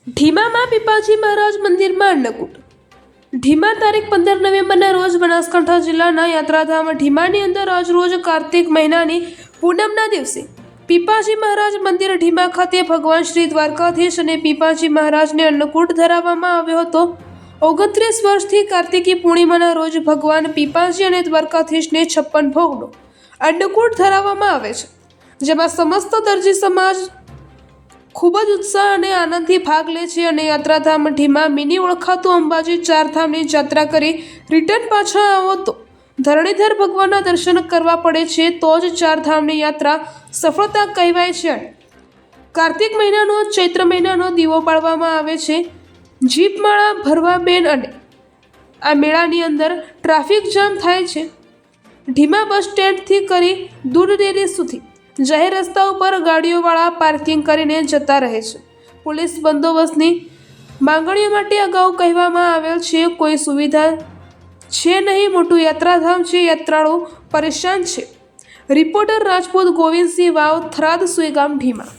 ઢીમામાં પીપાજી મહારાજ મંદિરમાં અન્નકૂટ. ઢીમા તારીખ 15 નવેમ્બરના રોજ બનાસકાંઠા જિલ્લાના યાત્રાધામ ઢીમાની અંદર આજરોજ કાર્તિક મહિનાની પૂનમના દિવસે પીપાજી મહારાજ મંદિર ઢીમા ખાતે ભગવાન શ્રી દ્વારકાધીશ અને પીપાજી મહારાજને અન્નકૂટ ધરાવવામાં આવ્યો હતો. 29 વર્ષથી કાર્તિકી પૂર્ણિમાના રોજ ભગવાન પીપાજી અને દ્વારકાધીશને 56 ભોગનો અન્નકૂટ ધરાવવામાં આવે છે, જેમાં સમસ્ત દરજી સમાજ ખૂબ જ ઉત્સાહ અને આનંદથી ભાગ લે છે અને યાત્રાધામ ઢીમા મિની ઓળખાતું અંબાજી ચારધામની યાત્રા કરી રિટર્ન પાછા આવો તો ધરણીધર ભગવાનના દર્શન કરવા પડે છે, તો જ ચારધામની યાત્રા સફળતા કહેવાય છે. કાર્તિક મહિનાનો ચૈત્ર મહિનાનો દીવો બાળવામાં આવે છે. જીપમાળા ભરવા બેન અને આ મેળાની અંદર ટ્રાફિક જામ થાય છે. ઢીમા બસ સ્ટેન્ડથી કરી દૂધ ડેરી સુધી જાહેર રસ્તા ઉપર ગાડીઓવાળા પાર્કિંગ કરીને જતા રહે છે. પોલીસ બંદોબસ્તની માંગણીઓ માટે અગાઉ કહેવામાં આવેલ છે. કોઈ સુવિધા છે નહીં, મોટું યાત્રાધામ છે, યાત્રાળુ પરેશાન છે. રિપોર્ટર રાજપૂત ગોવિંદસિંહ વાવ, થરાદ સુઈગામ, ઢીમા.